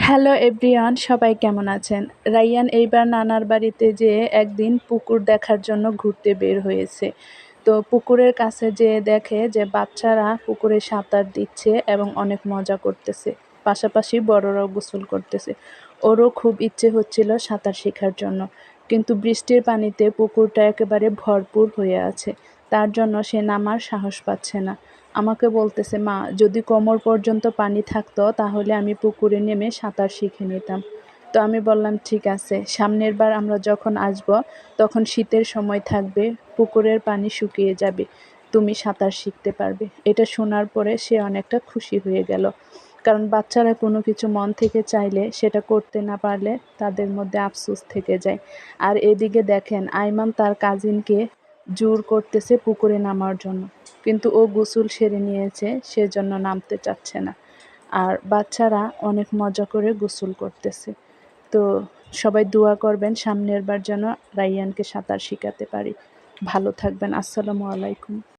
Hello everyone, সবাই কেমন আছেন? রাইয়ান এইবার নানার বাড়িতে যেয়ে একদিন পুকুর দেখার জন্য ঘুরতে বের হয়েছে। তো পুকুরের কাছে যেয়ে দেখে যে বাচ্চারা পুকুরে সাঁতার দিচ্ছে এবং অনেক মজা করতেছে। পাশাপাশি বড়রাও গোসল করতেছে। ওরও খুব ইচ্ছে হচ্ছিল সাঁতার শেখার জন্য, কিন্তু বৃষ্টির পানিতে পুকুরটা একেবারে ভরপুর হয়ে আছে। তার জন্য সে নামার সাহস পাচ্ছে না। আমাকে বলতেছে, মা, যদি কোমর পর্যন্ত পানি থাকতো তাহলে আমি পুকুরে নেমে সাঁতার শিখে নিতাম। তো আমি বললাম, ঠিক আছে, সামনের বার আমরা যখন আসব তখন শীতের সময় থাকবে, পুকুরের পানি শুকিয়ে যাবে, তুমি সাঁতার শিখতে পারবে। এটা শোনার পরে সে অনেকটা খুশি হয়ে গেল, কারণ বাচ্চারা কোনো কিছু মন থেকে চাইলে সেটা করতে না পারলে তাদের মধ্যে আফসোস থেকে যায়। আর এদিকে দেখেন, আইমান তার কাজিনকে জোর করতেছে পুকুরে নামার জন্য, কিন্তু ও গোসল সেরে নিয়েছে, সেজন্য নামতে চাচ্ছে না। আর বাচ্চারা অনেক মজা করে গোসল করতেছে। তো সবাই দোয়া করবেন সামনের বার যেন রাইয়ানকে সাঁতার শিখাতে পারি। ভালো থাকবেন। আসসালামু আলাইকুম।